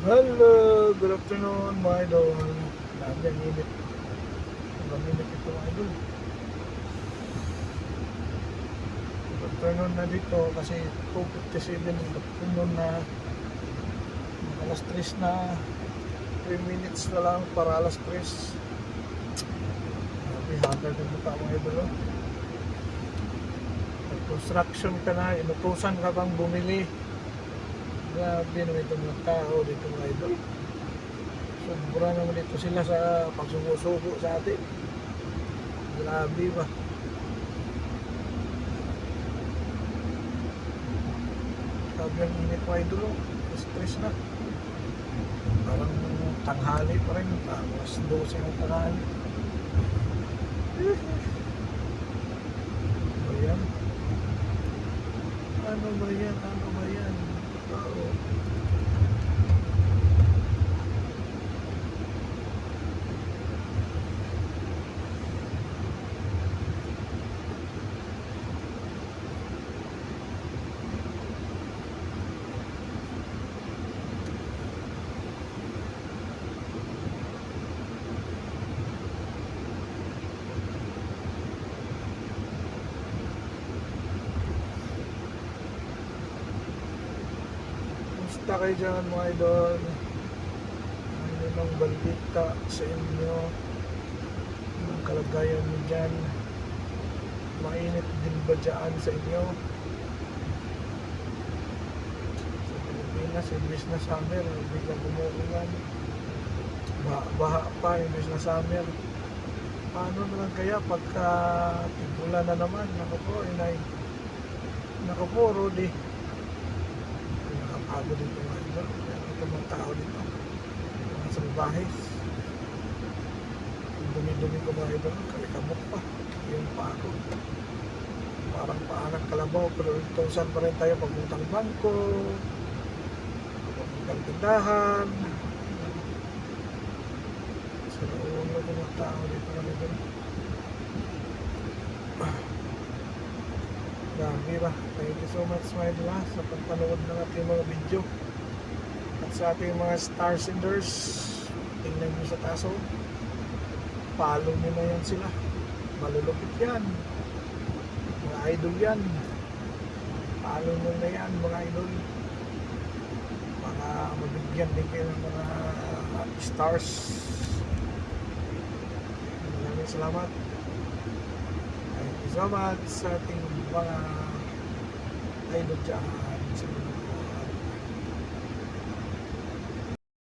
Hello, good afternoon mga idol. Grabe ang init. Ang init ito mga idol. Good afternoon na dito kasi 2:57 good afternoon na. Alas 3 na. 3 minutes na lang para alas 3. Grabe, haggard ang mukha mga idol. Construction ka na, inutusan ka bang bumili. Grabe naman itong mga tao dito mga idol. Sobra naman dito sila sa pagsugo-sugo sa atin. Grabe ba? Grabe ang init mga idol. Stress na. Parang tanghali pa rin. Alas 12 ng tanghali. Ano ba yan? Ano ba yan? Ano ba yan? Tao. Kumusta kayo dyan mga idol? Ano nang balita sa inyo? Ang kalagayan nyo dyan? Mainit din ba dyan sa inyo? Sa Pilipinas, imbis na summer, biglang umuulan. Baha pa, imbis na summer. Paano naman kaya pagka tigulan na naman? Naku po, inay. Naku po, Rudy. Nakapagod dito mga idol. Ito mga tao dito. Mga salbahis. Ang dumi-dumi ko mga idol. Kalikabok pa. Yung pa ako. Parang paanak kalabaw. Pero tusan pa rin tayo pagpuntang bangko. Pagpuntang tindahan. Sa noong ko mga tao dito mga idol. Grabe ba? Thank you so much mga idol sa pagpanood ng ating mga video. At sa ating mga star senders, tingnan nyo sa taso. Follow nyo na yan sila. Malulupit yan. Mga idol yan. Follow nyo na yan mga idol. Para mabigyan din kayo ng mga stars. Maraming salamat. Thank you so much sa ating mga idol dyan sa mga